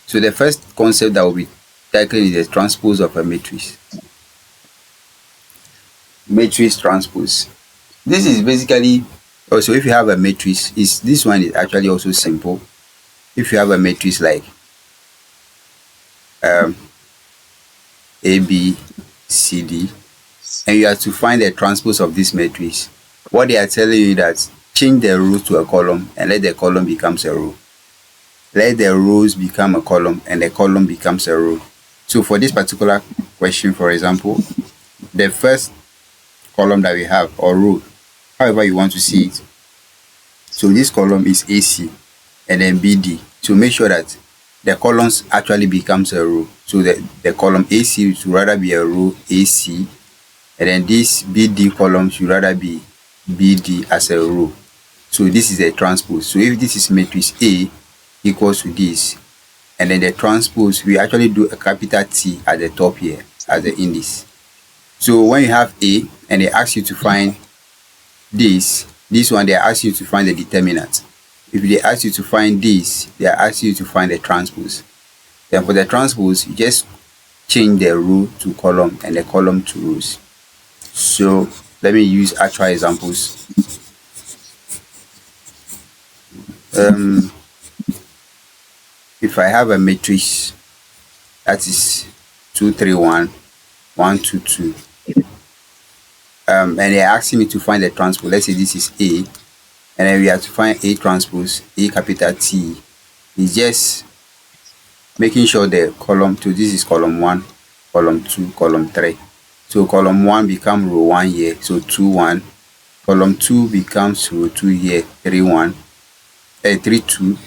So the first concept that will be tackling is the transpose of a matrix. Matrix transpose. This is basically also, if you have a matrix, is this one is actually also simple. If you have a matrix like um, A, B, C, D, and you have to find the transpose of this matrix, what they are telling you that change the rows to a column and let the column becomes a row. Let the rows become a column and the column becomes a row. So for this particular question, for example, the first column that we have, or row, however you want to see it. So this column is AC and then BD. So make sure that the columns actually becomes a row. So the column AC should rather be a row AC, and then this BD column should rather be BD as a row. So this is a transpose. So if this is matrix A equals to this, and then the transpose, we actually do a capital T at the top here as the index. So when you have A and they ask you to find this one, they ask you to find the determinant. If they ask you to find this, they are asking you to find the transpose. Then for the transpose, you just change the row to column and the column to rows. So let me use actual examples. If I have a matrix that is 2, 3, 1, 1, 2, 2, and they're asking me to find the transpose. Let's say this is A, and then we have to find A transpose, A capital T. It's just making sure the column 2, this is column 1, column 2, column 3. So column 1 becomes row 1 here, so 2, 1. Column 2 becomes row 2 here, 3, 1, 3, 2.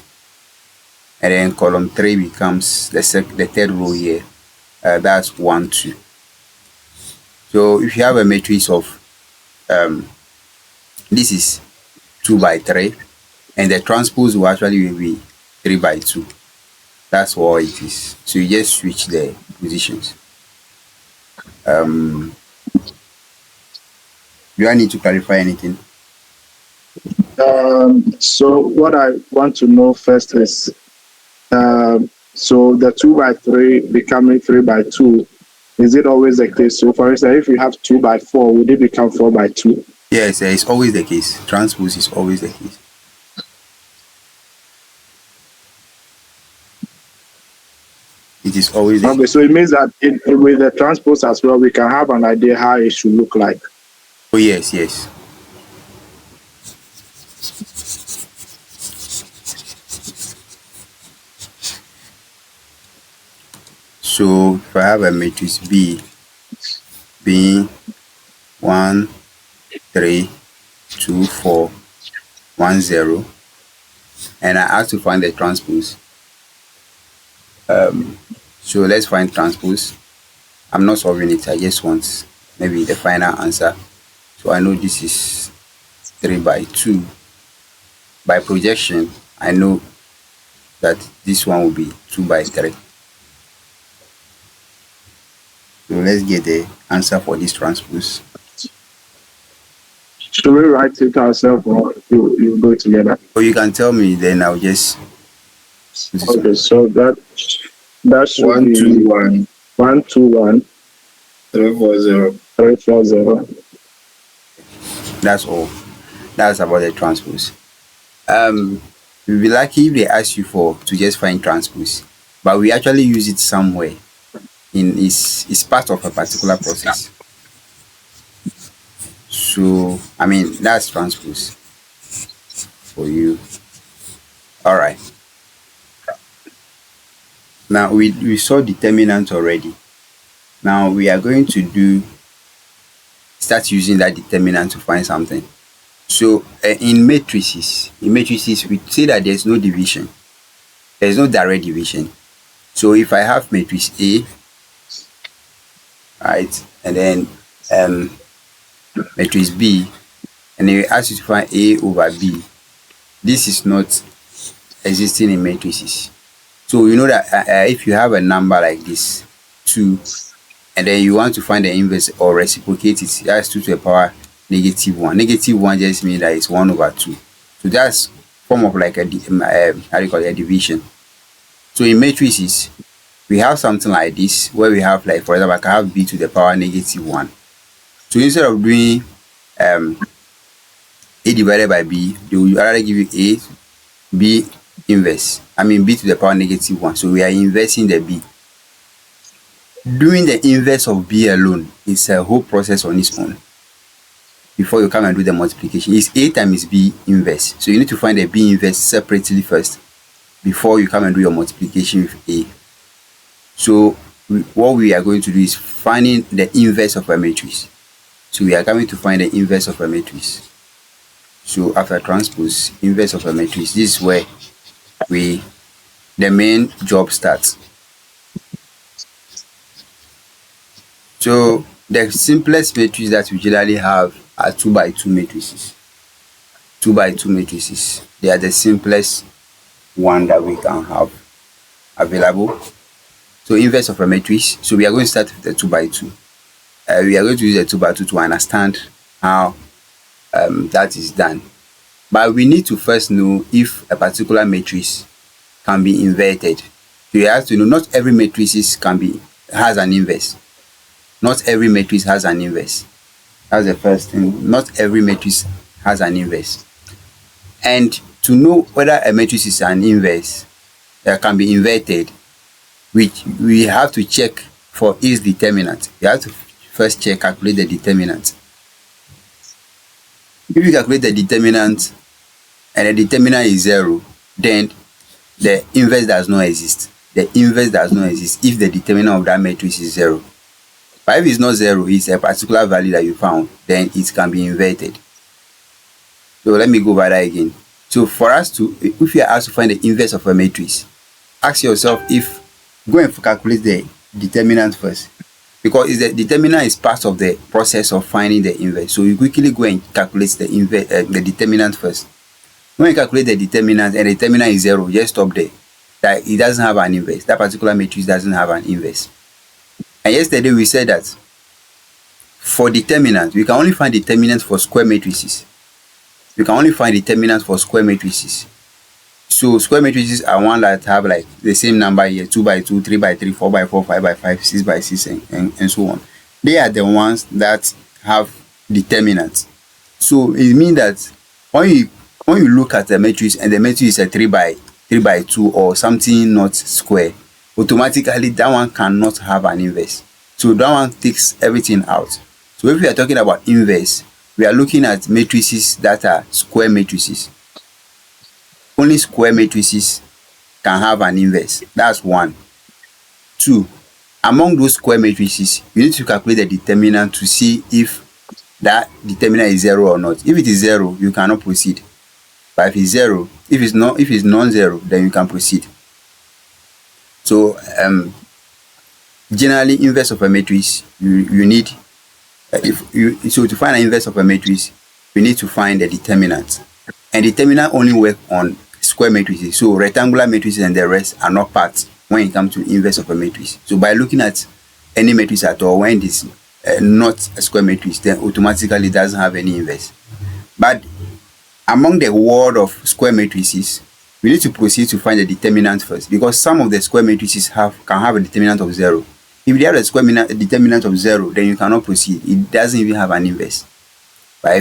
And then column 3 becomes the third row here, that's 1, 2. So if you have a matrix of this is 2 by 3, and the transpose will actually be 3 by 2. That's all it is. So you just switch the positions. Do I need to clarify anything? So what I want to know first is, so the 2 by 3 becoming 3 by 2, is it always the case? So for instance, if you have 2 by 4, would it become 4 by 2? Yes, it's always the case. Transpose is always the case. It is always okay. So it means that with the transpose as well, we can have an idea how it should look like. Oh yes, yes. So if I have a matrix B being 1, 3, 2, 4, 1, 0, and I have to find the transpose. So let's find transpose. I'm not solving it, I just want maybe the final answer. So I know this is 3 by 2. By projection, I know that this one will be 2 by 3. So let's get the answer for this transpose. Should we write it ourselves, or you go together? Or you can tell me, then I'll just. Okay, so that should 1, be 2, 1, 1, 2, 1, 3, 4, 0. 3, 4, 0. That's all. That's about the transpose. You'll be lucky if they ask you to just find transpose, but we actually use it somewhere. It's part of a particular process. So I mean that's transpose for you. All right. Now we saw determinant already. Now we are going to start using that determinant to find something. So in matrices we say that there's no division. There's no direct division. So if I have matrix A, right, and then matrix B, and then we ask you to find A over B, this is not existing in matrices. So you know that if you have a number like this 2, and then you want to find the inverse or reciprocate it, that's 2 to the power -1. -1 just means that it's 1 over 2. So that's form of like a how do you call it, a division. So in matrices, we have something like this where we have, like, for example, I can have b to the power negative 1. So instead of doing um a divided by b, they will rather give you a b inverse. I mean b to the power negative 1. So we are inversing the b. Doing the inverse of b alone is a whole process on its own before you come and do the multiplication. It's a times b inverse. So you need to find the b inverse separately first before you come and do your multiplication with a. So what we are going to do is finding the inverse of a matrix. So we are coming to find the inverse of a matrix. So after transpose, inverse of a matrix, this is where the main job starts. So the simplest matrix that we generally have are 2 by 2 matrices. 2 by 2 matrices. They are the simplest one that we can have available. So inverse of a matrix. So we are going to start with the 2 by 2. We are going to use the 2 by 2 to understand how that is done. But we need to first know if a particular matrix can be inverted. So you have to know not every matrix has an inverse. Not every matrix has an inverse. That's the first thing. Not every matrix has an inverse. And to know whether a matrix is an inverse that can be inverted, which we have to check for its determinant. You have to first calculate the determinant. If you calculate the determinant and the determinant is 0, then the inverse does not exist. The inverse does not exist if the determinant of that matrix is 0. But if it's not 0, it's a particular value that you found, then it can be inverted. So let me go over that again. So for us to, if you are asked to find the inverse of a matrix, ask yourself go and calculate the determinant first. Because the determinant is part of the process of finding the inverse. So you quickly go and calculate the determinant first. When you calculate the determinant and the determinant is 0, just stop there. That it doesn't have an inverse. That particular matrix doesn't have an inverse. And yesterday we said that for determinants, we can only find determinants for square matrices. We can only find determinants for square matrices. So square matrices are one that have like the same number here: 2 by 2, 3 by 3, 4 by 4, 5 by 5, 6 by 6, and so on. They are the ones that have determinants. So it means that when you look at the matrix and the matrix is a 3 by 2 or something not square, automatically that one cannot have an inverse. So that one takes everything out. So if we are talking about inverse, we are looking at matrices that are square matrices. Only square matrices can have an inverse. That's 1. 2, among those square matrices, you need to calculate the determinant to see if that determinant is 0 or not. If it is 0, you cannot proceed. But if it's 0, if it's non-zero, then you can proceed. So generally, inverse of a matrix, you need so to find an inverse of a matrix, you need to find the determinant. And determinant only work on square matrices. So rectangular matrices and the rest are not part when it comes to inverse of a matrix. So by looking at any matrix at all, when it is not a square matrix, then automatically it doesn't have any inverse. But among the world of square matrices, we need to proceed to find the determinant first, because some of the square matrices can have a determinant of 0. If they have a determinant of 0, then you cannot proceed. It doesn't even have an inverse. But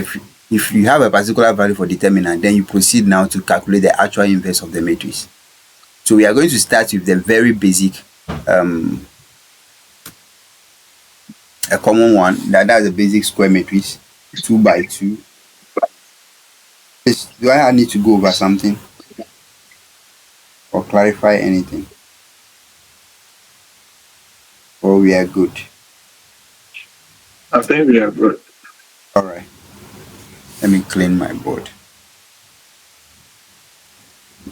if you have a particular value for determinant, then you proceed now to calculate the actual inverse of the matrix. So we are going to start with the very basic, a common one, that's the basic square matrix, 2 by 2. Do I need to go over something or clarify anything? Or we are good? I think we are good. All right. Let me clean my board.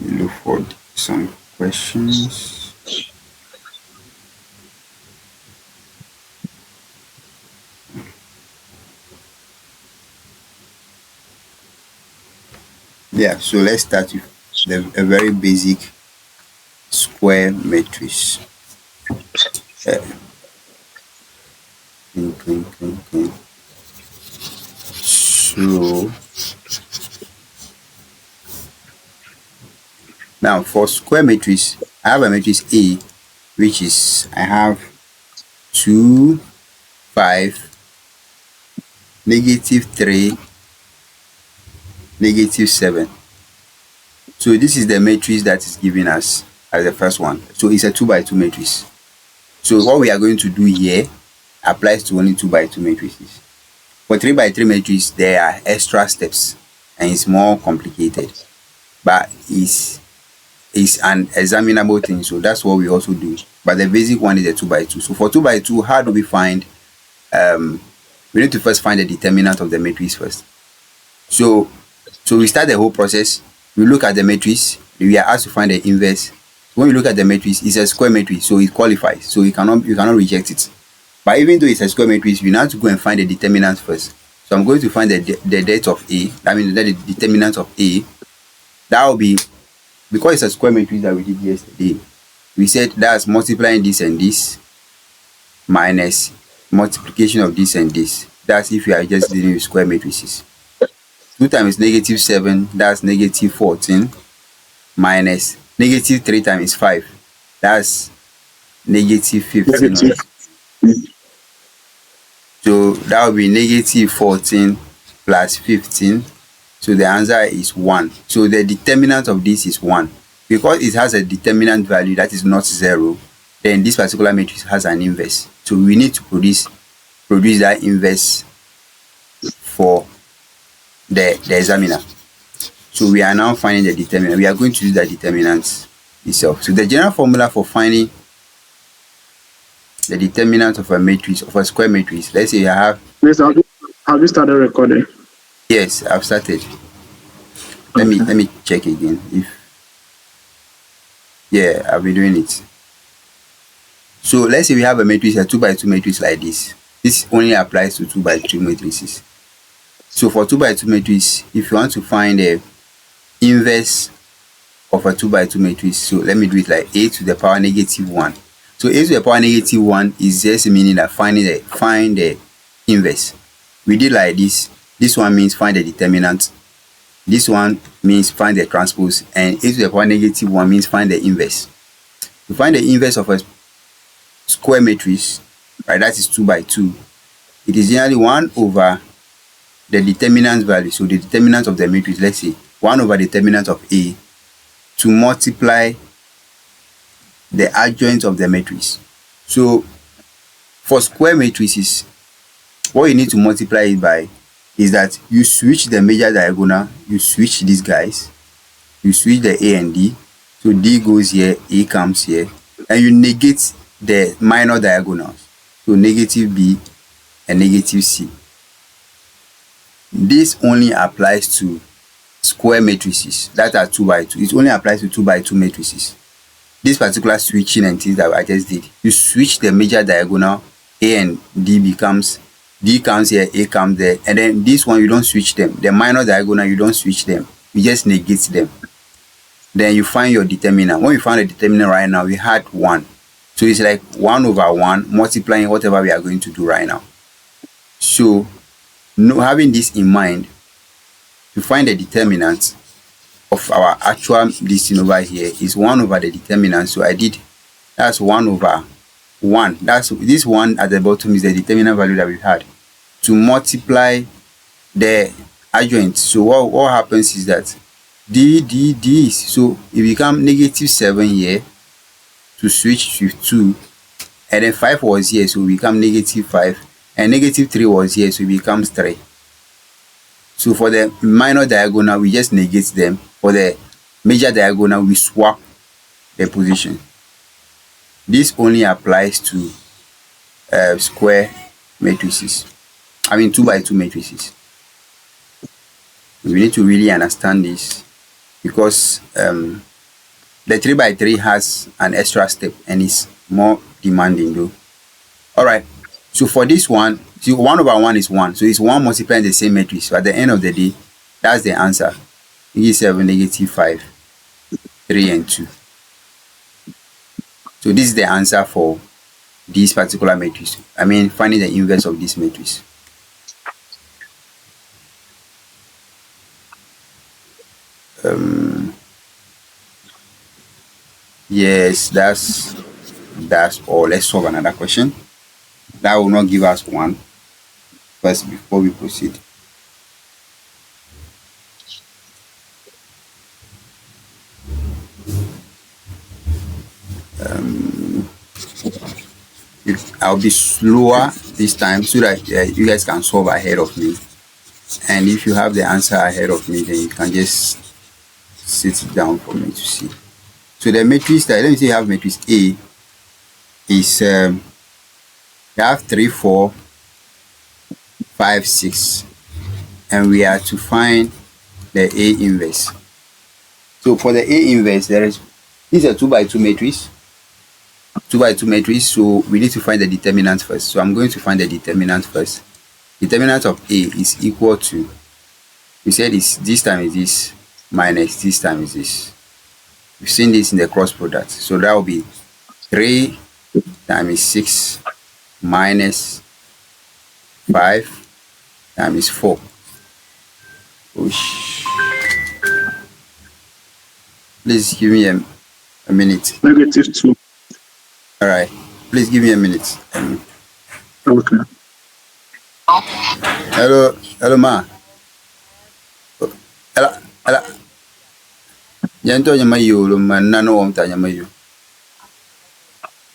Look for some questions. Yeah, so let's start with a very basic square matrix. So now for square matrix, I have a matrix A, which is I have 2, 5, -3, -7. So this is the matrix that is given us as the first one. So it's a 2 by 2 matrix. So what we are going to do here applies to only 2 by 2 matrices. For 3 by 3 matrix, there are extra steps and it's more complicated, but it's an examinable thing. So that's what we also do. But the basic one is a 2 by 2. So for 2 by 2, how do we find? We need to first find the determinant of the matrix first. So we start the whole process. We look at the matrix. We are asked to find the inverse. When we look at the matrix, it's a square matrix, so it qualifies. So you cannot reject it. But even though it's a square matrix, we now have to go and find the determinant first. So I'm going to find the depth of A. That means the determinant of A. That will be, because it's a square matrix that we did yesterday, we said that's multiplying this and this minus multiplication of this and this. That's if you are just dealing with square matrices. 2 times -7, that's -14, minus -3 times 5, that's -15. Negative. So that will be -14 plus 15. So the answer is 1. So the determinant of this is 1. Because it has a determinant value that is not 0, then this particular matrix has an inverse. So we need to produce that inverse for the examiner. So we are now finding the determinant. We are going to use the determinant itself. So the general formula for finding the determinant of a matrix, of a square matrix, let's say I have. Please, have you started recording? Yes, I've started. Let me check again. I'll be doing it. So let's say we have a matrix, a 2 by 2 matrix like this. This only applies to 2 by 2 matrices. So for 2 by 2 matrix, if you want to find the inverse of a 2 by 2 matrix, so let me do it like a to the power -1. So a to the power -1 is just meaning that find the inverse. We did like this. This one means find the determinant. This one means find the transpose, and a to the power -1 means find the inverse. To find the inverse of a square matrix, right, that is 2 by 2, it is generally 1 over the determinant value. So the determinant of the matrix, let's say 1 over the determinant of A, to multiply the adjoint of the matrix. So for square matrices, what you need to multiply it by is that you switch the major diagonal, you switch these guys, you switch the A and D. So D goes here, A comes here, and you negate the minor diagonals. So -B and -C. This only applies to square matrices that are 2 by 2. It only applies to 2 by 2 matrices. This particular switching and things that I just did, you switch the major diagonal, A and D becomes, D comes here, A comes there, and then this one you don't switch them. The minor diagonal, you don't switch them. You just negate them. Then you find your determinant. When you find the determinant right now, we had 1. So it's like 1 over 1 multiplying whatever we are going to do right now. So having this in mind, to find the determinant of our actual listing over here is 1 over the determinant. So that's 1 over 1. That's this 1 at the bottom is the determinant value that we had. To multiply the adjoint. So what happens is that D, so it becomes -7 here to switch to 2, and then 5 was here, so it becomes -5, and -3 was here, so it becomes 3. So for the minor diagonal, we just negate them. For the major diagonal, we swap the position. This only applies to square matrices. I mean 2 by 2 matrices. We need to really understand this, because the 3 by 3 has an extra step and is more demanding though. Alright, so for this one, see 1 over 1 is 1. So it's 1 multiplying the same matrix. So at the end of the day, that's the answer. -7, -5, 3 and 2. So this is the answer for this particular matrix. I mean finding the inverse of this matrix. Yes, that's all. Let's solve another question. That will not give us one first before we proceed. I'll be slower this time so that you guys can solve ahead of me. And if you have the answer ahead of me, then you can just sit it down for me to see. So the matrix that, let me say you have matrix A is you have 3, 4, 5, 6, and we are to find the A inverse. So for the A inverse, this is a 2 by 2 matrix. 2 by 2 matrix, so we need to find the determinant first. So I'm going to find the determinant first. Determinant of A is equal to, we said this time is this minus this time is this. We've seen this in the cross product. So that will be 3 times 6 minus 5 times 4. Oosh. Please give me a minute. -2. All right. Please give me a minute. Okay. Hello, ma. Hello. Yanto nyama yo man nano wom ta nyama yo.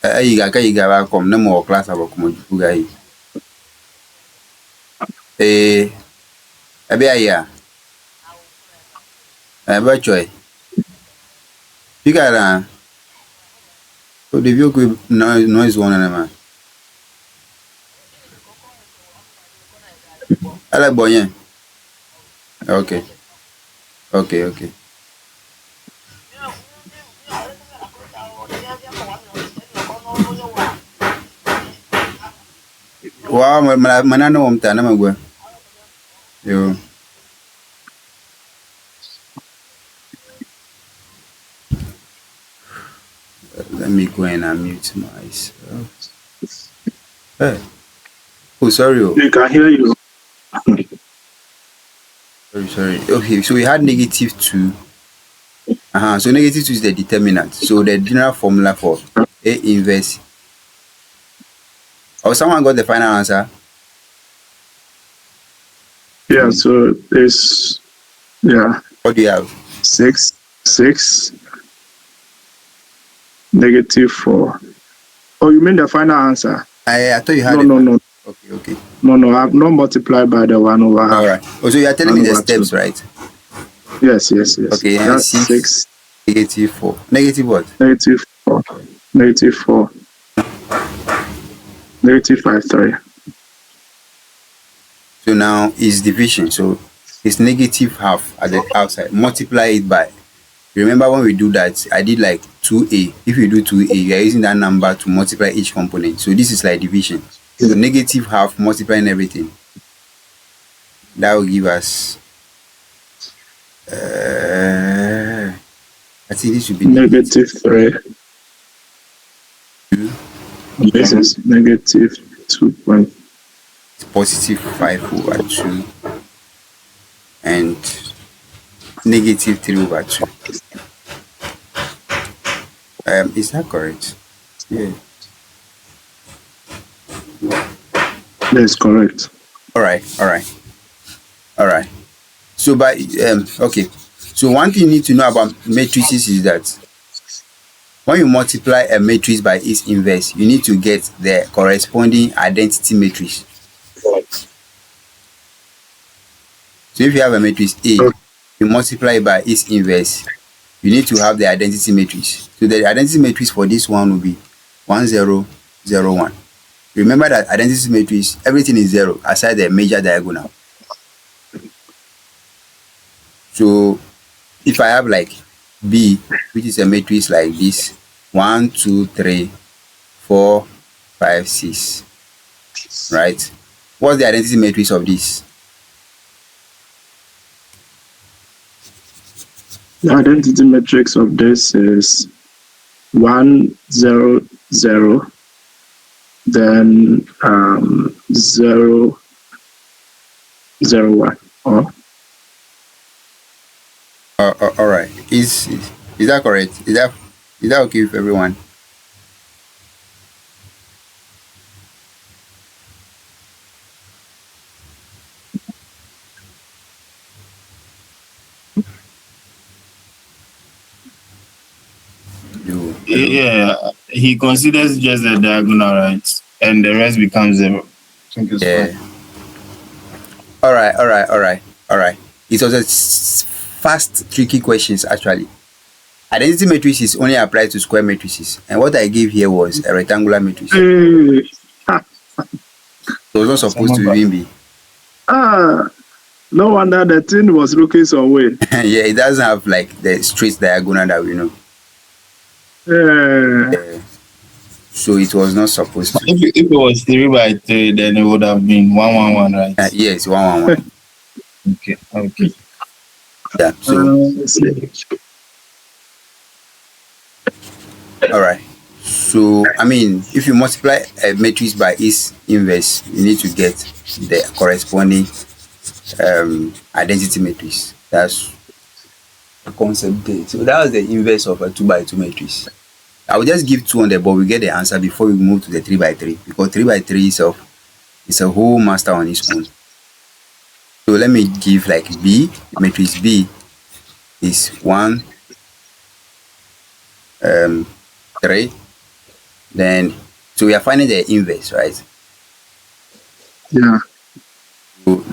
Ayiga ba kom na mo class aba ko juga yi. Abi aya. Ba choy. Bigara. So the view could noise one na man. Ala boyen. Okay. Wow, manano wom ta na magwa. Yo. Let me go and unmute myself. Hey. Oh, sorry. You can hear you. Sorry. Okay, so we had -2. So -2 is the determinant. So the general formula for A inverse. Oh, someone got the final answer? Yeah, so it's, What do you have? 6, -4. Oh, you mean the final answer? I thought you had No. Okay. No, I've not multiplied by the 1 over half. All right. Oh, so you are telling me the steps, right? Yes. Okay, and That's 6. -4. Negative what? -4. -4. -5, So now is division. So it's -half at the outside. Multiply it by. Remember when we do that, I did like 2a. If you do 2a, you are using that number to multiply each component. So this is like division. So -half multiplying everything. That will give us. I think this should be -3. This is -2. +5/2 and -3/2. Is that correct? Yeah. That's correct. All right. So okay. So one thing you need to know about matrices is that when you multiply a matrix by its inverse, you need to get the corresponding identity matrix. So if you have a matrix A, you multiply by its inverse, you need to have the identity matrix. So the identity matrix for this one will be 1, 0, 0, 1. Remember that identity matrix, everything is 0 aside the major diagonal. So if I have like B, which is a matrix like this, 1, 2, 3, 4, 5, 6, right? What's the identity matrix of this? The identity matrix of this is 1, 0, 0, then 0, 0, 1. All right. Is that correct? Is that Is that okay with everyone? You hello? Yeah, he considers just the diagonal, right? And the rest becomes zero. I think it's fine. Yeah. All right, all right, all right, all right. It was a fast, tricky questions actually. Identity matrix is only applied to square matrices, and what I gave here was a rectangular matrix. Hey. It was not supposed to even be. Ah, no wonder the thing was looking some way. Yeah, it doesn't have like the straight diagonal that we know. Yeah. So it was not supposed to. If it was 3 by 3, then it would have been 1 1 1, right? Yes, 1 1 1. Okay, okay. Yeah. So Let's see. all right. So I mean, if you multiply a matrix by its inverse, you need to get the corresponding identity matrix. That's the concept there. So that was the inverse of a 2 by 2 matrix. I will just give 2 on the board. We get the answer before we move to the 3 by 3, because 3 by 3 itself is a whole master on its own. So let me give like B. Matrix B is 1, 3. Then so we are finding the inverse, right? Yeah. So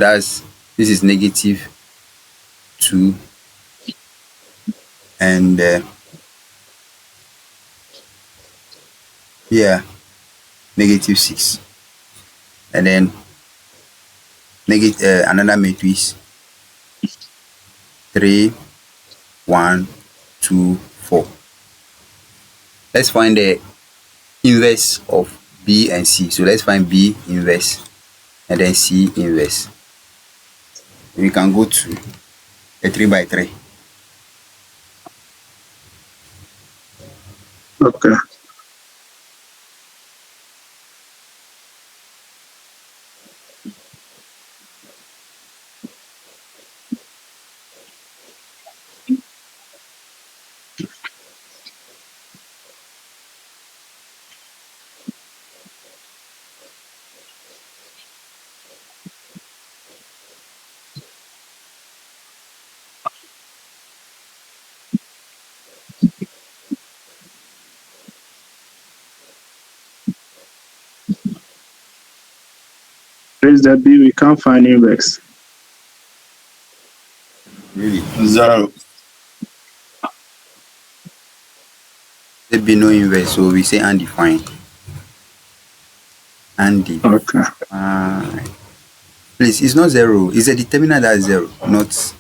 this is -2 and yeah, -6, and then another matrix 3, 1, 2, 4. Let's find the inverse of B and C. So let's find B inverse and then C inverse. We can go to a 3 by 3. Okay. Raise the B, we can't find inverse. Really? 0. There be no inverse, so we say undefined. Undefined. Okay. Please, it's not 0. It's a determinant that's 0, not.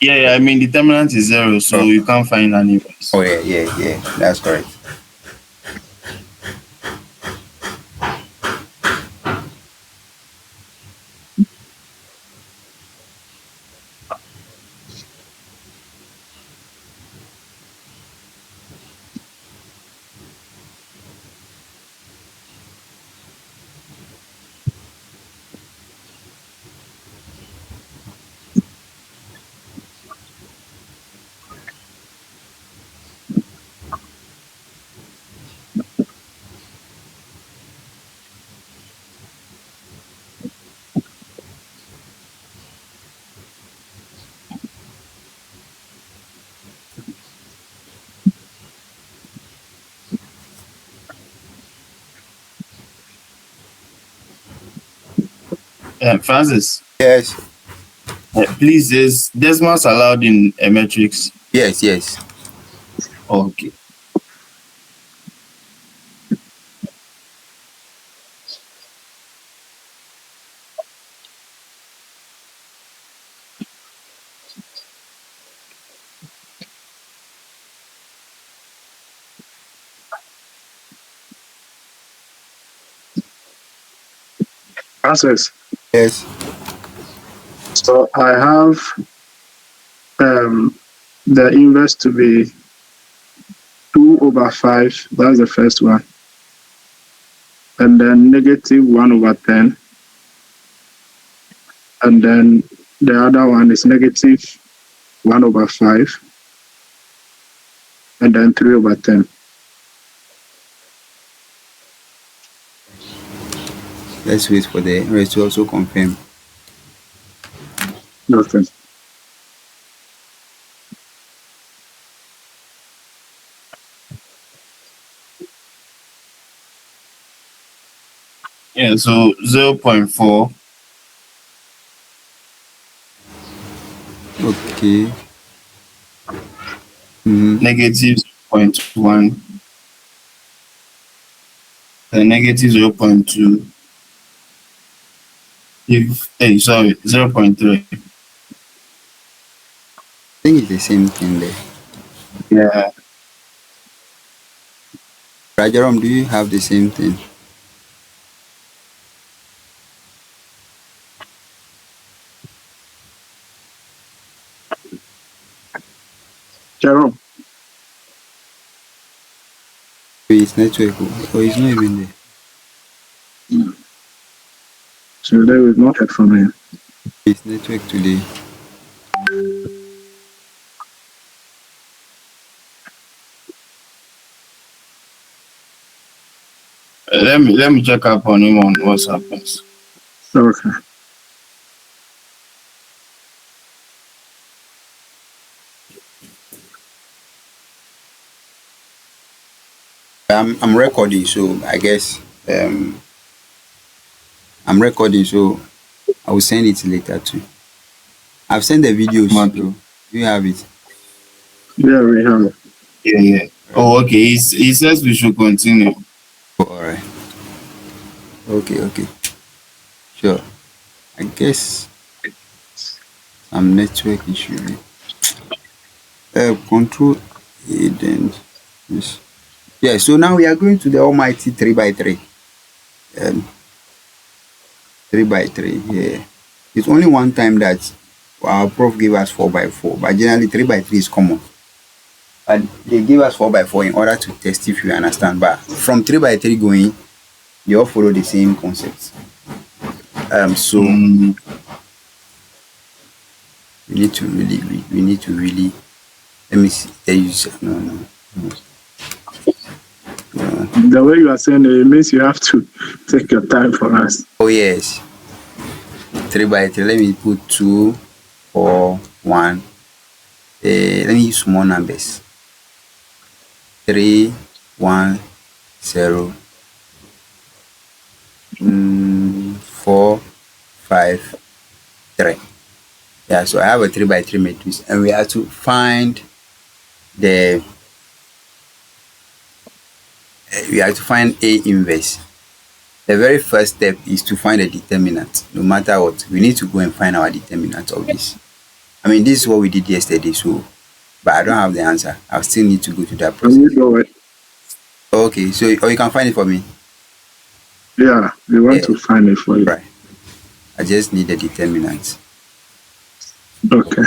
Yeah, I mean, determinant is 0, so you can't find an inverse. Oh yeah. That's correct. Francis, Yes. please, is decimals allowed in a matrix? Yes. Okay. Answers. Yes. So I have the inverse to be 2/5. That's the first one. And then -1/10. And then the other one is -1/5. and then 3/10. Let's wait for the rest to also confirm. Okay. Yeah, so 0.4. Okay. Mm-hmm. Negative 0.1. And negative 0.2. Sorry, 0.3. I think it's the same thing there. Yeah. Rajaram, do you have the same thing? Jerome, His network, or it's not even there. so there is not heard from him. His network today. Let me check up on him on WhatsApp first. Okay. I'm recording, so I guess I'm recording, so I will send it later too. I've sent the videos. Okay. So you have it. Yeah, we have. Yeah. Oh, okay. He says we should continue. Oh, all right. Okay. Sure. I guess some network issue. Control A then. Yes. Yeah. So now we are going to the almighty 3x3. 3x3. Yeah. It's only one time that our prof gave us 4x4, but generally 3x3 is common. And they give us 4x4 in order to test if you understand. But from 3x3 going, they all follow the same concepts. So we need to really read. We need to really. Let me see. There you say, no. The way you are saying it means you have to take your time for us. Oh yes. 3x3. Let me put 2, 4, 1. Let me use small numbers. 3, 1, 0, 4, 5, 3. Yeah, so I have a 3x3 matrix, and we have to find the A inverse. The very first step is to find a determinant. No matter what, we need to go and find our determinant of this. I mean, this is what we did yesterday, so but I don't have the answer. I still need to go to that Can you process. do it? Okay, so or you can find it for me. Yeah, we want Yeah. to find it for you. Right. I just need the determinant. Okay.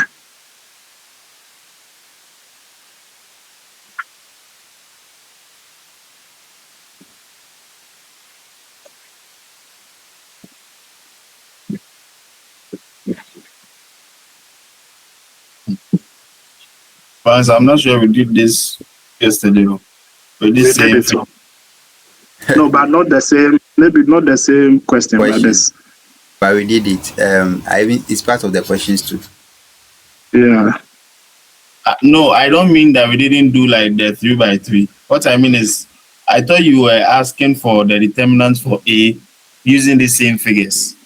But I'm not sure we did this yesterday. We did We same did it. thing. No, but not the same. Maybe not the same question, but Question. this. But we did it. It's part of the questions too. Yeah. No, I don't mean that we didn't do like the 3x3. What I mean is, I thought you were asking for the determinants for A using the same figures.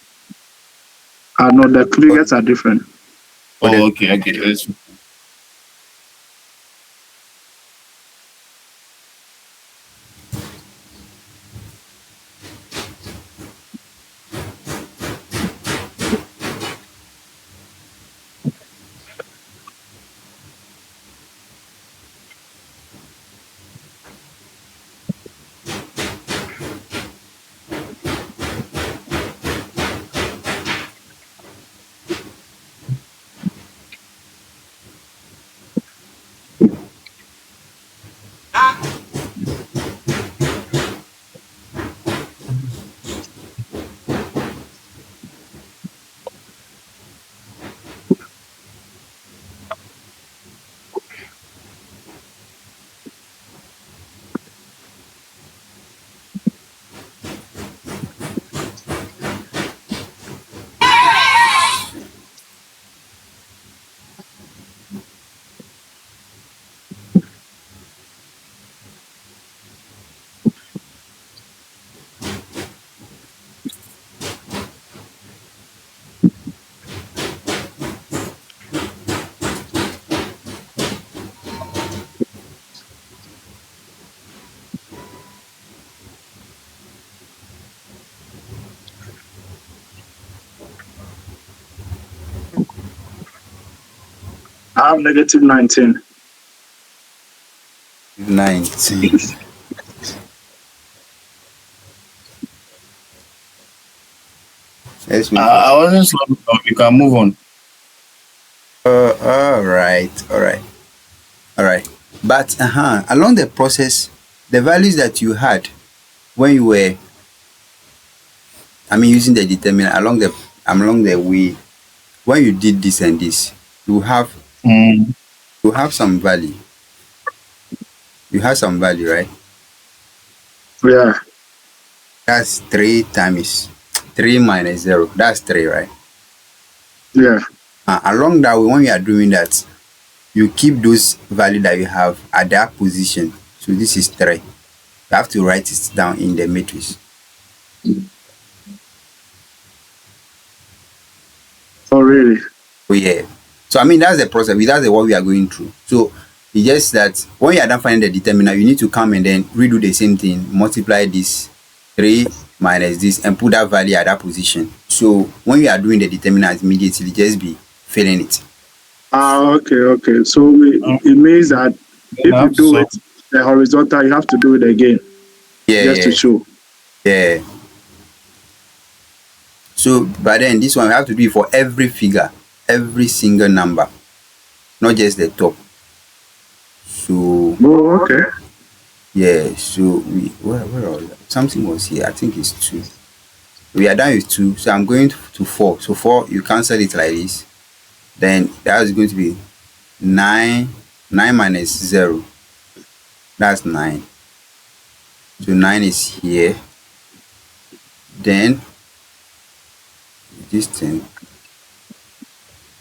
No, the figures are different. Oh, okay. Let's. I have negative 19. 19. Let's move on. I wasn't sure. You can move on. All right, all right, all right. But along the process, the values that you had when you were, using the determinant along the way, when you did this and this, you have Mm. you have some value. You have some value, right? Yeah. That's 3 times 3 minus 0. That's 3, right? Yeah. Along that way, when you are doing that, you keep those value that you have at that position. So this is 3. You have to write it down in the matrix. Oh, really? Oh yeah. So that's the process. That's what we are going through. So it's just that when you are done finding the determinant, you need to come and then redo the same thing, multiply this 3 minus this, and put that value at that position. So when you are doing the determinant immediately, just be filling it. Okay. So it means that if you do it the horizontal, you have to do it again. Yeah, just to show. Yeah. So, but then this one we have to do it for every figure, every single number, not just the top. So. Oh, okay. Yeah. So where was that? Something was here. I think it's 2. We are done with 2. So I'm going to 4. So 4, you cancel it like this. Then that is going to be 9. 9 minus 0. That's 9. So 9 is here. Then this thing,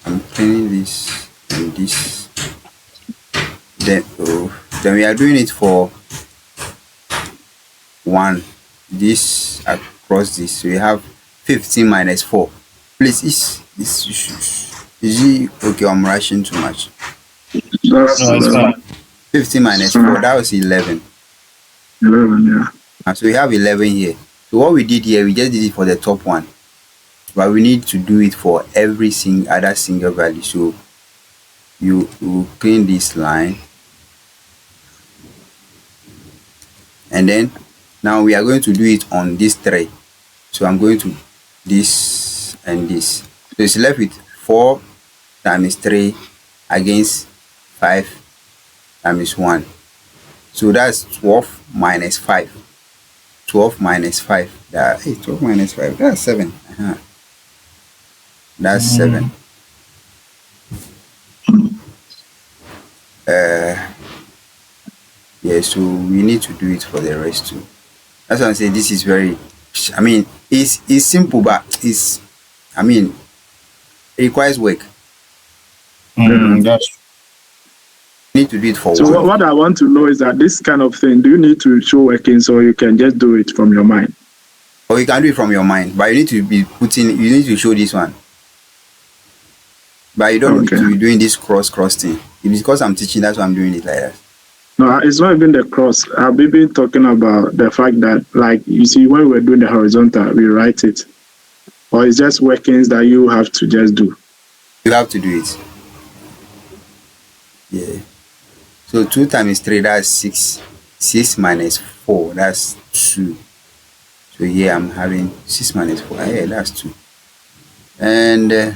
I'm cleaning this and this. Then we are doing it for 1. This across this. So we have 15 minus 4. Please, is okay? I'm rushing too much. No, it's fine. 15 minus 4. That was 11. 11, yeah. So we have 11 here. So what we did here, we just did it for the top one, but we need to do it for every other single value. So you clean this line, and then now we are going to do it on this 3. So I'm going to this and this. So it's left with 4 times 3 against 5 times 1. So that's 12 minus 5. 12 minus 5. 12 minus 5. That's 7. That's 7. Yeah, so we need to do it for the rest too. That's why I'm saying this is very, it's simple, but it requires work. That's You need to do it for So one. what I want to know is that this kind of thing, do you need to show workings or you can just do it from your mind? Or you can do it from your mind, but you need to you need to show this one. But you don't need to be doing this cross thing. It's because I'm teaching, that's why I'm doing it like that. No, it's not even the cross. I've been talking about the fact that, like, you see, when we're doing the horizontal, we write it. Or it's just workings that you have to just do. You have to do it. Yeah. So 2 times 3, that's 6. 6 minus 4, that's 2. So here I'm having 6 minus 4. Yeah, that's 2. And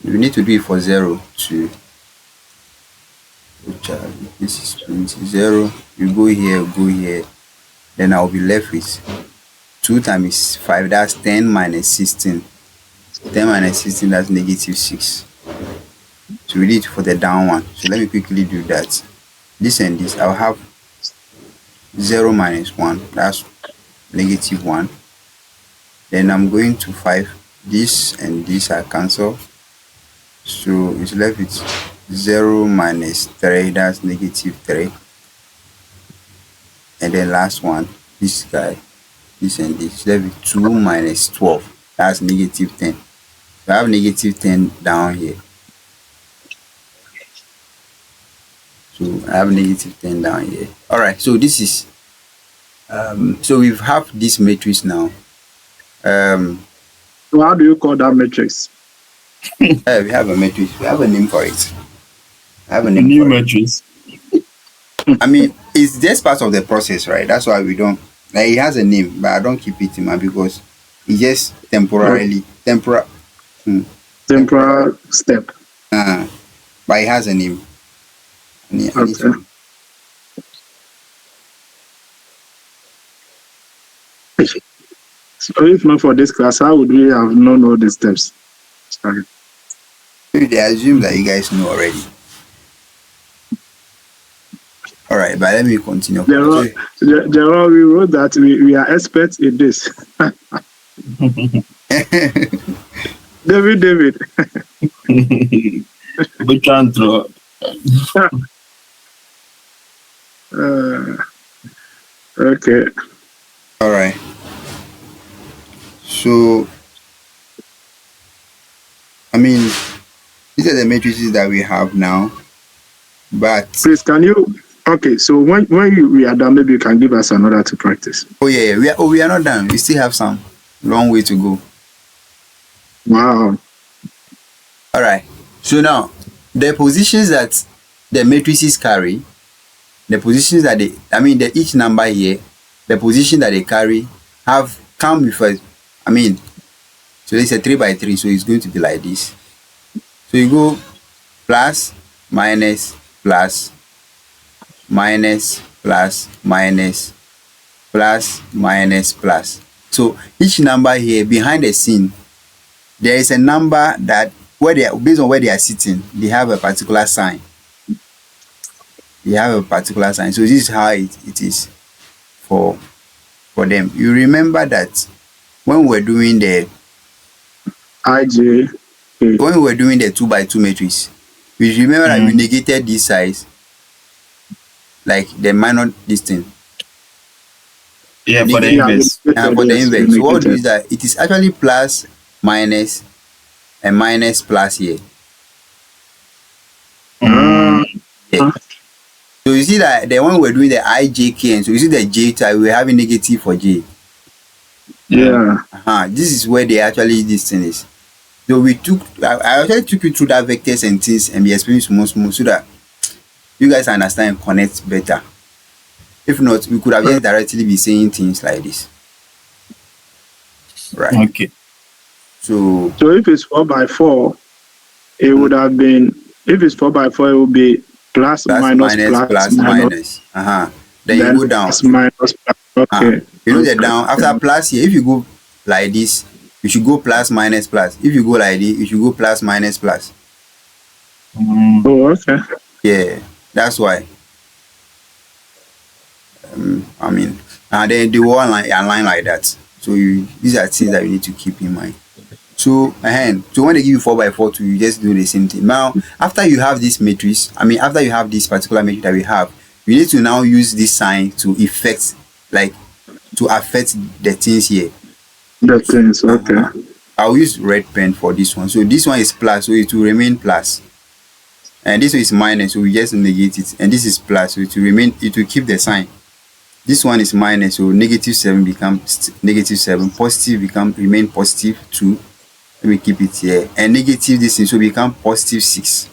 we need to do it for 0, 2. This is 20. 0. You go here. Then I'll be left with 2 times 5, that's 10 minus 16. 10 minus 16, that's negative 6. So we need for the down one. So let me quickly do that. This and this, I'll have 0 minus 1, that's negative 1. Then I'm going to 5. This and this are cancel. So it's left with 0 minus 3, that's negative 3. And then last one, this guy, this and this, left with 2 minus 12, that's negative 10. So I have negative 10 down here. So I have negative 10 down here. All right, so this is so we have this matrix now. So how do you call that matrix? We have a matrix. We have a name for it. I have a A name new for it. matrix. I mean, it's just part of the process, right? That's why we don't. Like, it has a name, but I don't keep it in mind because it's just Oh, temporarily temporal. Hmm, temporal. temporal step. Uh, but it has a name. I need Okay. to. So if not for this class, how would we have known all the steps? Sorry. Maybe they assume that you guys know already. All right, but let me continue. So, Gerald, Gerald, we wrote that we are experts in this. David. We can't throw. Uh, okay. all right. So, I mean, these are the matrices that we have now. But Please, can you? Okay, so we are done, maybe you can give us another to practice. oh yeah, we are not done. We still have some long way to go. Wow. All right. So now, the positions that the matrices carry, the positions that each number here, the position that they carry have come with a, I mean, so it's a 3 by 3, so it's going to be like this. So you go plus, minus, plus, minus, plus, minus, plus, minus, plus. So each number here behind the scene, there is a number that where they are, based on where they are sitting, they have a particular sign. They have a particular sign. So this is how it is for them. You remember that when we were doing the IJ. when we were doing the 2 by 2 matrix, we remember that we negated this size, like the minor this thing. Yeah, for the Yeah, inverse. for the inverse. So what we do is that it is actually plus, minus, and minus plus here. Mm. Yeah. So you see that the one we're doing the IJK, and so you see the J type, we're having negative for J. Yeah. This is where they actually this thing is. So I actually took you through that vectors and things and be explaining small so that you guys understand and connect better. If not, we could have just directly be saying things like this. Right. Okay. So if it's 4 by 4, it would have been, if it's 4 by 4, it would be plus, minus, plus, minus. Then you go down. Plus, minus, plus. Okay. You know the down. After plus here, if you go like this, you should go plus, minus, plus. If you go like this, you should go plus, minus, plus. Oh, okay. Yeah, that's why. And then they will align like that. So these are things that you need to keep in mind. So so when they give you 4 by 4 to you just do the same thing. Now, after you have this matrix, after you have this particular matrix that we have, you need to now use this sign to affect the things here. The things, okay. I'll use red pen for this one. So this one is plus, so it will remain plus. And this one is minus, so we just negate it. And this is plus, so it will keep the sign. This one is minus, so -7 becomes -7. Positive remain +2. Let me keep it here. And negative this thing, so become +6.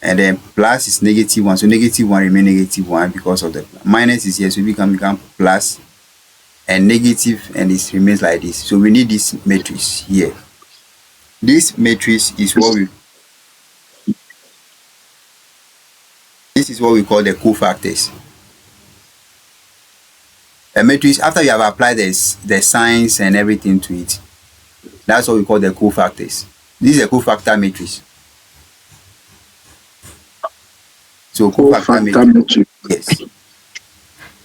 And then plus is -1, so -1 remain -1 because of the minus is here, so it become plus and negative, and it remains like this. So we need this matrix here. This matrix is what we call the cofactors. A matrix, after you have applied the signs and everything to it, that's what we call the cofactors. This is a cofactor matrix. So cofactor matrix. Yes.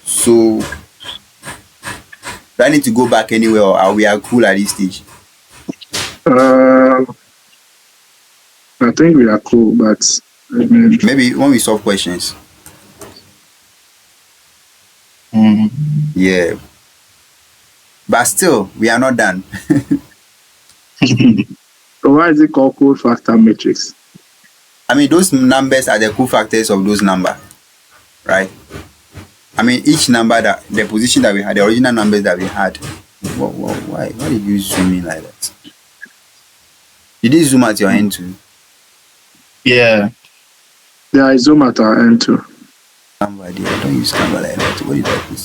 So do I need to go back anywhere, or are we cool at this stage? I think we are cool, but maybe when we solve questions. Yeah. But still, we are not done. So why is it called cofactor matrix? Those numbers are the cofactors of those numbers, right? Each number, the position that we had, the original numbers that we had. Why did you zoom in like that? Did you zoom at your end too? Yeah. Yeah, I zoom at our end too. Somebody, I don't use Canva like that. What did I put?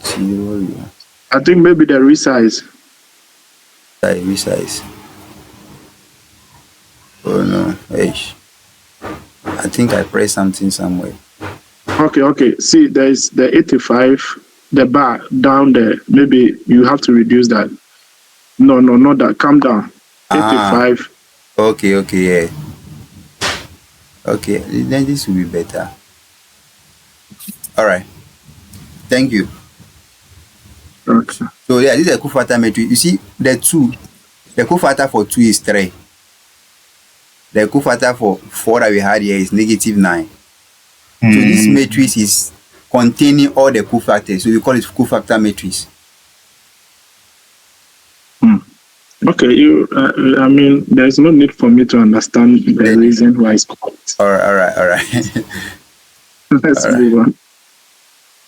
Zero. I think maybe the resize. I resize. Oh no, hey. I think I pressed something somewhere. Okay. See, there's the 85, the bar down there. Maybe you have to reduce that. No, not that. Calm down. Ah. 85. Okay, yeah. Okay, then this will be better. All right. Thank you. Okay. So yeah, this is a cofactor matrix. You see, the cofactor for 2 is 3. The cofactor for 4 that we had here is -9. So this matrix is containing all the cofactors. So we call it cofactor matrix. Okay, I mean, there's no need for me to understand the reason why it's called. All right. Let's move on.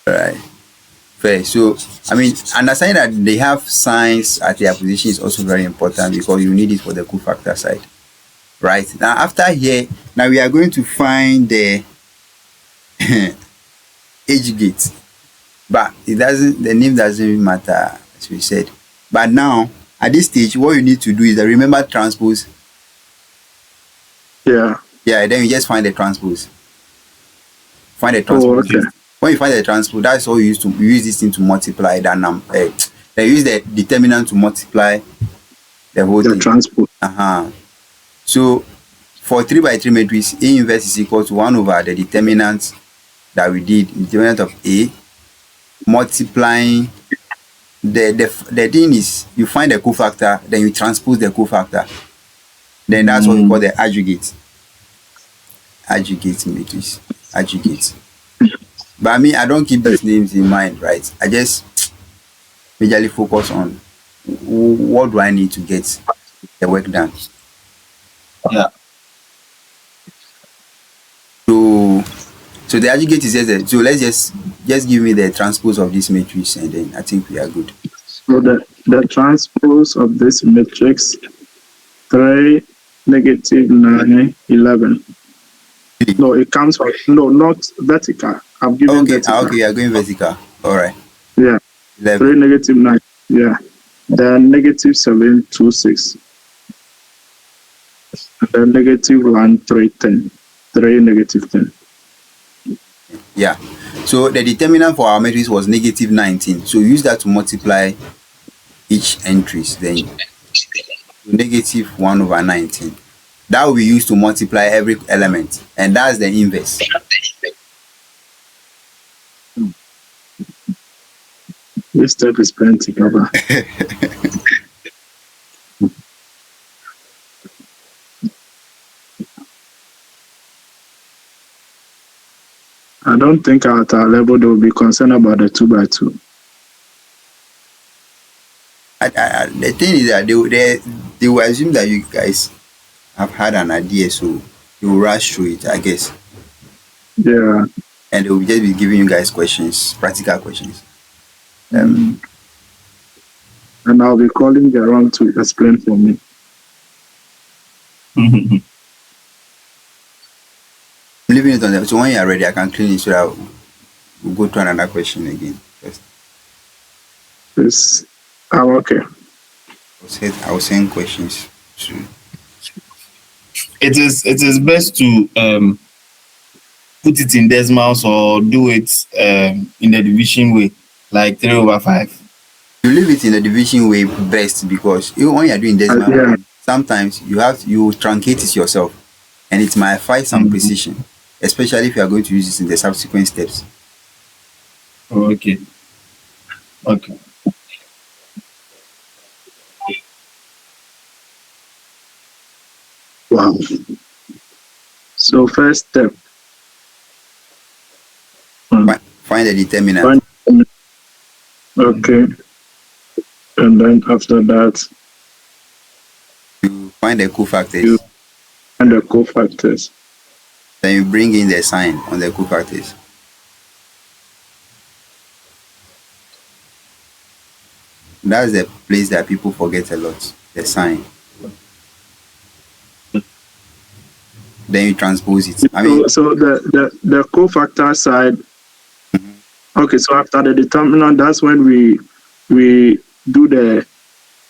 All right. Fair. So, I mean, understanding that they have signs at their position is also very important because you need it for the cofactor side. Right. Now, after here, now we are going to find the edge gate. But the name doesn't matter, as we said. But now, at this stage, what you need to do is remember transpose. Yeah. Yeah, then you just find the transpose. Find the transpose. Oh, okay. When you find the transpose, that's all you use this thing to multiply that number. They use the determinant to multiply the whole thing. The transpose. So for 3 by 3 matrix, A inverse is equal to 1 over the determinant that we did, determinant of A, multiplying the thing is you find the cofactor, then you transpose the cofactor. Then that's what we call the adjugate. Adjugate matrix. Adjugate. But I mean, I don't keep these names in mind, right? I just majorly focus on what do I need to get the work done. Yeah. So the adjugate is just so let's just give me the transpose of this matrix and then I think we are good. So the transpose of this matrix 3, -9, 11. No, it comes from not vertical. I'm giving vertical. Okay, you are going vertical. All right. Yeah. 11. 3, -9. Yeah. Then -7, 2, 6. And then -1, 3, 10. 3, -10. Yeah. So the determinant for our matrix was -19. So use that to multiply each entries. Then -1 over 19. That will be used to multiply every element, and that's the inverse. This step is plenty, Baba. I don't think at our level they will be concerned about the 2 by 2. The thing is that they will assume that you guys have had an idea, so you will rush through it, I guess. Yeah. And they will just be giving you guys questions, practical questions. And I'll be calling Jerome to explain for me. I'm leaving it on there. So when you are ready, I can clean it so that we'll go to another question again. First. Yes. I'm okay. I was saying questions. It is best to put it in decimals or do it in the division way, like 3 over 5. You leave it in the division way best because even when you are doing decimal, sometimes you truncate it yourself, and it might affect some precision, especially if you are going to use this in the subsequent steps. Okay. Wow. So first step. Find the determinant. Okay. And then after that, you find the cofactors. And the cofactors. Then you bring in the sign on the cofactors. That's the place that people forget a lot. the sign. Then you transpose it. I mean, So the cofactor side. mhm. Okay, so after the determinant, that's when we do the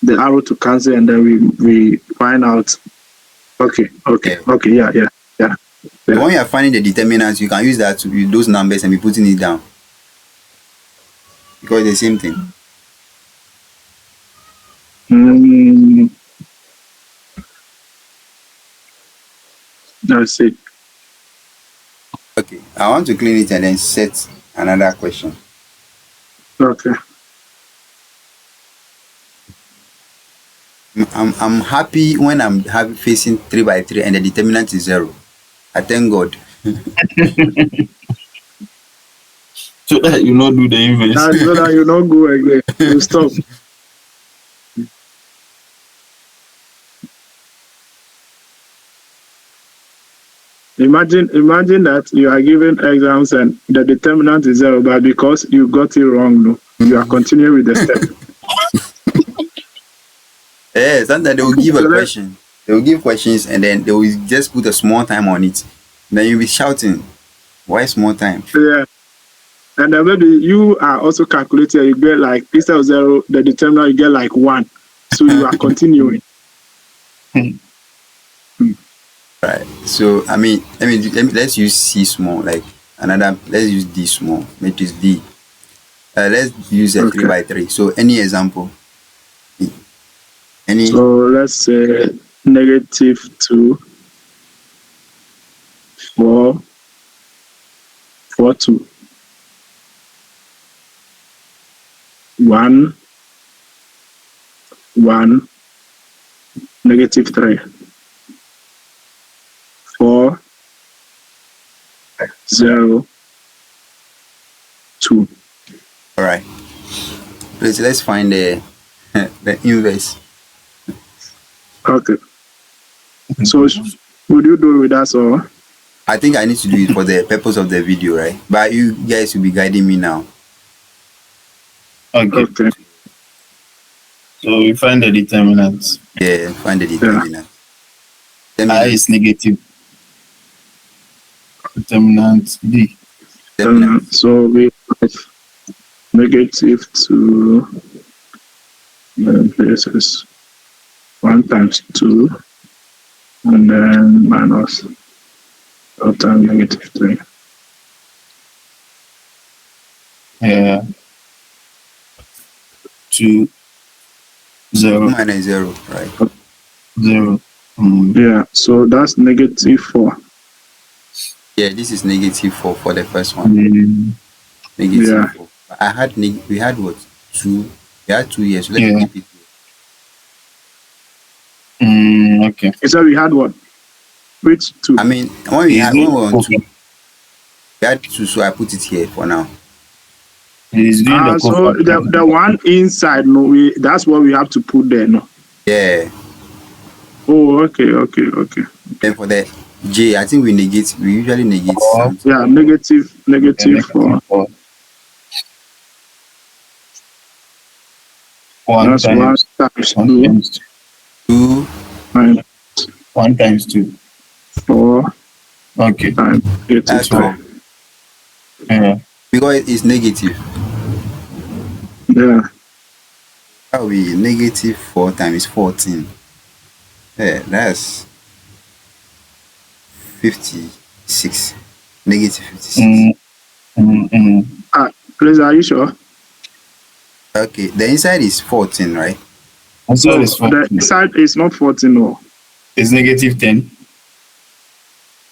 arrow to cancel, and then we find out. Okay, Yeah. yeah. So when you are finding the determinants, you can use that to use those numbers and be putting it down because it's the same thing. Mm, that's it. Okay, I want to clean it and then set another question. Okay. I'm happy when I'm facing 3 by 3 and the determinant is 0. I thank God. So that you not do the inverse. So that you don't go again. You stop. Imagine that you are given exams and the determinant is 0, but because you got it wrong, no, you are continuing with the step. Yeah, sometimes they will give a question. They will give questions and then they will just put a small time on it. Then you'll be shouting, why small time? Yeah. And then maybe you are also calculating, you get like, instead of 0, the determinant, you get like 1. So you are continuing. Right. So I mean, let's use C small, like another. Let's use D small, which is D. Let's use a 3 by 3. So any example? Any? So let's say -2, 4, 4, 2, 1, 1, -3, 4, 0, 2. All right. Let's find the the inverse. Okay. So would you do it with us or? I think I need to do it for the purpose of the video, right? But you guys will be guiding me now. Okay. So we find the determinants. Yeah, find the determinant. I is negative. Determinant D. So we have -2 places 1 times 2 and then minus times -3. Yeah. 2, 0, minus 0, right? 0. Yeah, so that's -4. Yeah, this is -4 for the first one. Negative Yeah. 4. We had what? 2. We had 2 years. So let's Yeah. keep it. Okay. So we had what? Which 2? I mean, when we were on 2, we had 2, so I put it here for now. He's doing the So cofactor. the one inside, no, that's what we have to put there, no? Yeah. Oh, okay. Then for the J, I think we usually negate something. Yeah, -4. 1 That's times 1 times 2. 2, minus 1 times 2. 4 Okay. times that's 84. 4. Yeah. Because it's negative. Yeah. How we -4 times 14? Yeah, that's 56. -56. Please, are you sure? Okay, the inside is 14, right? So it's The inside is not 14, no. It's -10.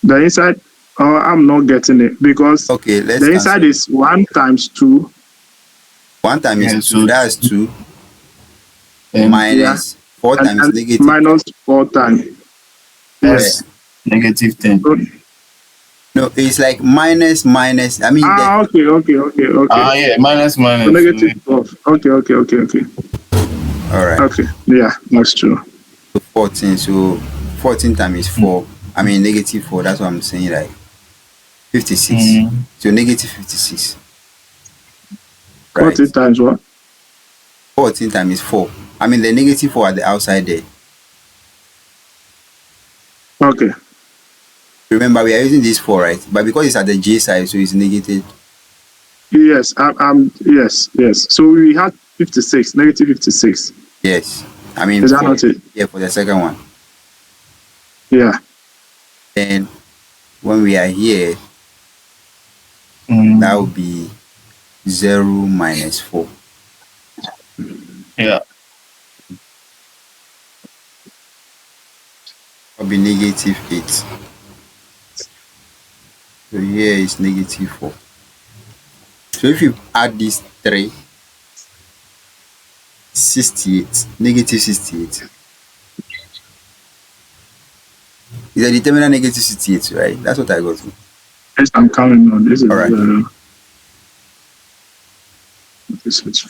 The inside, I'm not getting it because Okay, let's the inside cancel. is 1 times 2. 1 times Yeah, 2, so- that's 2. And Minus 4 and, times and negative. minus 4 times. that's -10. So- No, it's like minus. I mean, okay. Yeah, minus. So -12. Okay. all right. Okay. Yeah, that's true. So 14. So 14 times 4. I mean, -4. That's what I'm saying. Like 56. So -56. Right. 40 times what? 14 times 4. I mean the negative 4 at the outside there. Okay. Remember, we are using this 4, right? But because it's at the J side, so it's negative. Yes, yes, yes. So we had 56, negative 56. Yes. I mean, Is that not it? yeah, for the second one. Yeah. Then when we are here, that would be 0 minus 4. Yeah. Will be negative 8. So here is negative 4. So if you add these 3, 68, negative 68. Is a determinant negative 68, right? That's what I got to. Yes, I'm counting on this. All right. This is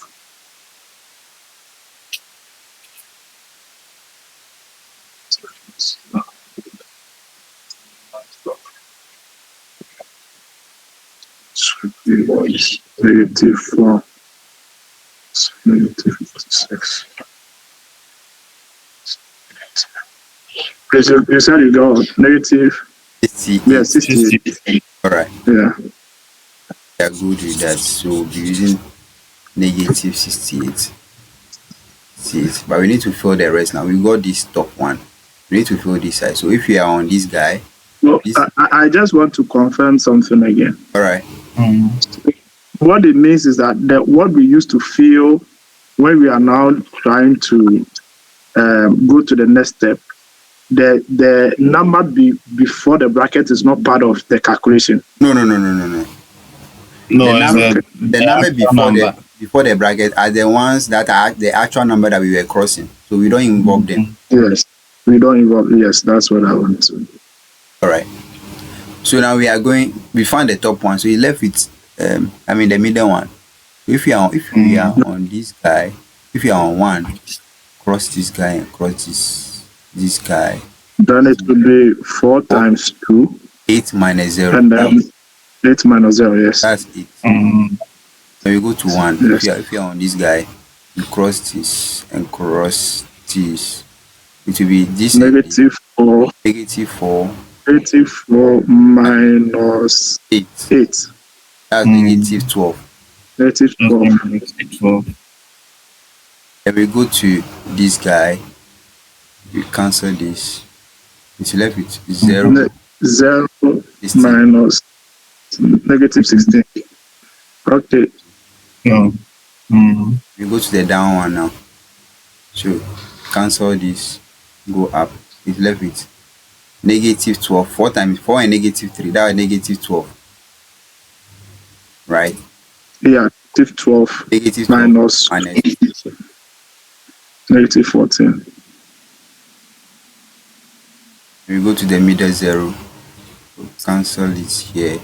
negative 4, negative 56. You said you got negative 68. Yeah, 68. All right. Yeah. We are good with that. So we'll be using negative 68. But we need to fill the rest now. We got this top one. We need to fill this side. So if you are on this guy. Well, I just want to confirm something again. All right. What it means is that what we used to feel when we are now trying to go to the next step, the number before the bracket is not part of the calculation. No. The number before the bracket are the ones that are the actual number that we were crossing. So we don't involve them. Yes, we don't involve. Yes, that's what I want to. All right. So now we found the top one. So you left with, the middle one. If we are on this guy, if you are on 1, cross this guy and cross this guy. Then it will be 4 times 2. 8 minus 0. And then 8 minus 0, yes. That's 8. So you go to 1. Yes. If you are on this guy, you cross this and cross this. It will be this. Negative 4. Negative 4. Negative 4 minus 8. That's negative 12. Negative 12. Then we go to this guy. We cancel this. It's left with 0. 0 minus negative 16. Okay. We go to the down one now. So cancel this. Go up. It's left with negative 12. 4 times 4 and negative 3. That was negative 12. Right? Yeah, negative 12. Negative 12 minus negative 14. We go to the middle 0. Cancel it here.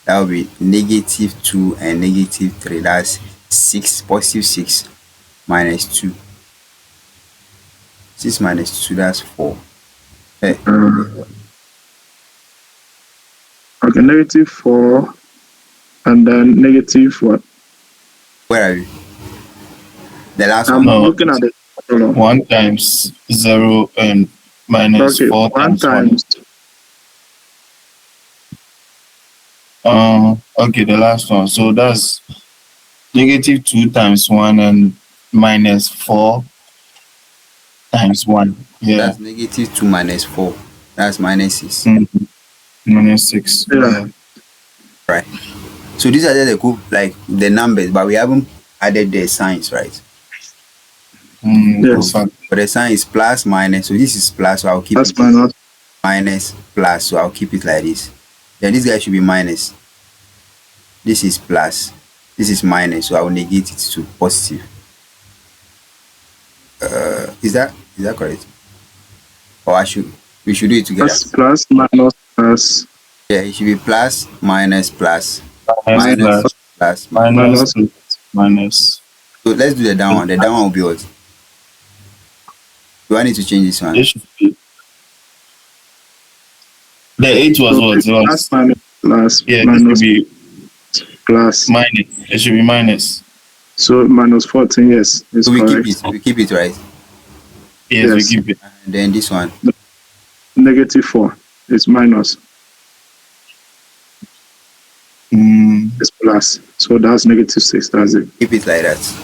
That will be negative 2 and negative 3. That's 6, positive 6 minus 2. 6 minus 2, that's 4. Hey. Okay, negative 4. And then negative what? Where are you? The last I'm one. looking at it. 1 times 0 and minus 4 times 1. Okay, the last one. So that's negative 2 times 1 and minus 4 times 1. Yeah. That's negative 2 minus 4. That's minus 6. Minus 6. Yeah. Right. So these are just the numbers, but we haven't added the signs, right? Yes. But the sign is plus, minus. So this is plus, so I'll keep plus, it minus. Minus, plus, so I'll keep it like this. Then this guy should be minus. This is plus. This is minus, so I will negate it to positive. Is that correct? Or we should do it together. Plus, minus, plus. Yeah, it should be plus, minus, plus. Minus. So let's do the down one. The down one will be what? Do I need to change this one? It should be. The 8 was what? Plus, minus, plus. Yeah, minus, it should be plus. minus. It should be minus. So minus 14, yes, is So we correct. keep it, right? Yes, we Yes. keep it. And then this one, Negative 4 is minus, is plus. So that's negative 6. That's it. keep it like that.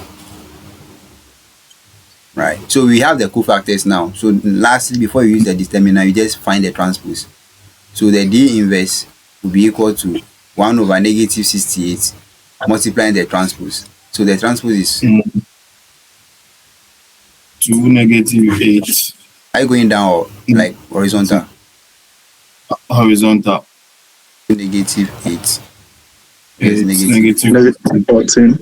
Right. So we have the cofactors now. So lastly, before you use the determinant, you just find the transpose. So the D inverse will be equal to 1 over negative 68 multiplying the transpose. So the transpose is, 2 negative 8 are you going down or like horizontal? horizontal. Negative 8. Yes, It's negative. Negative 14,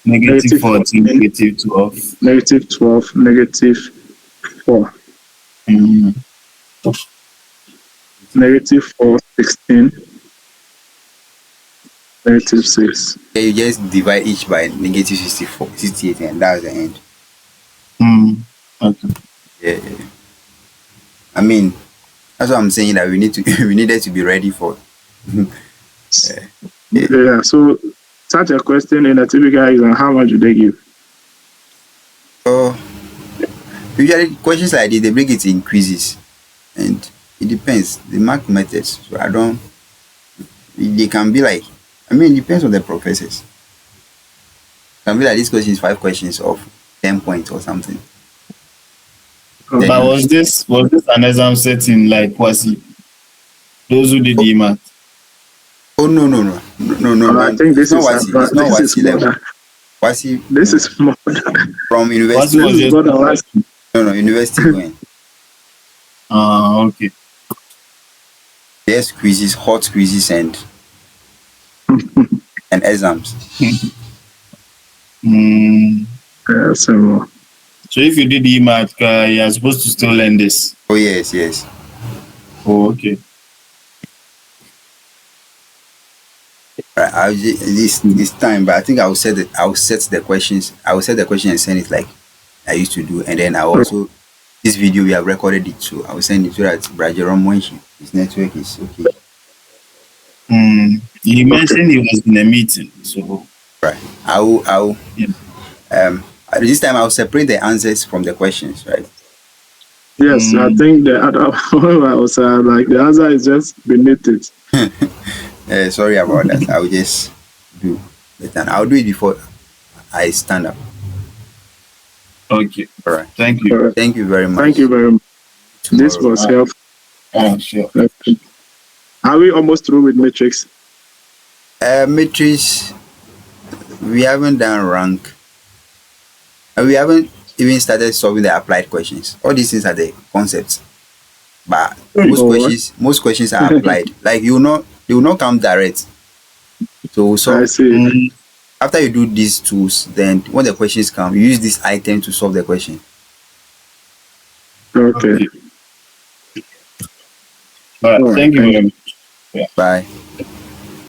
negative 14, negative 12. negative 12, negative 4, negative 4, 16, negative 6. Yeah, you just divide each by negative 68 and that's the end. Okay. Yeah. I mean, that's what I'm saying, that we needed to be ready for. Yeah, so such a question in a typical exam, how much do they give? So usually questions like this, they break it in quizzes, and it depends the mark methods. So they can be like, I mean, it depends on the professors. It can be like this question is 5 questions of 10 points or something. Okay. But was this an exam setting like Kwasi? Those who did the math? Oh no. I think this It's not is Wasi. It's not Wasi level. Wasi This is more from Wasi university. was just- more than last. No, university going. Okay. There's quizzes, hot quizzes, and exams. Yeah, so So if you did the math, you are supposed to still learn this. Oh yes. Oh, okay. Right, this time, but I think I'll set the questions. I will set the question and send it like I used to do, and then I also this video we have recorded it too. I will send it so that Brajeron, when his network is okay. He mentioned he was in a meeting, so Right. I will Yeah. this time I'll separate the answers from the questions. Right. yes, I think the other one I was like the answer is just beneath it. Sorry about that. I will just do it, and I'll do it before I stand up. okay. All right. Thank you. Alright. Thank you very much. Thank you very much. This Tomorrow. was helpful. Sure. Are we almost through with matrix? Matrix. We haven't done rank. And we haven't even started solving the applied questions. All these things are the concepts, but most questions are applied. Like they will not come direct. So I see. after you do these tools, then when the questions come, you use this item to solve the question. Okay. All right. Thank you very much. Bye.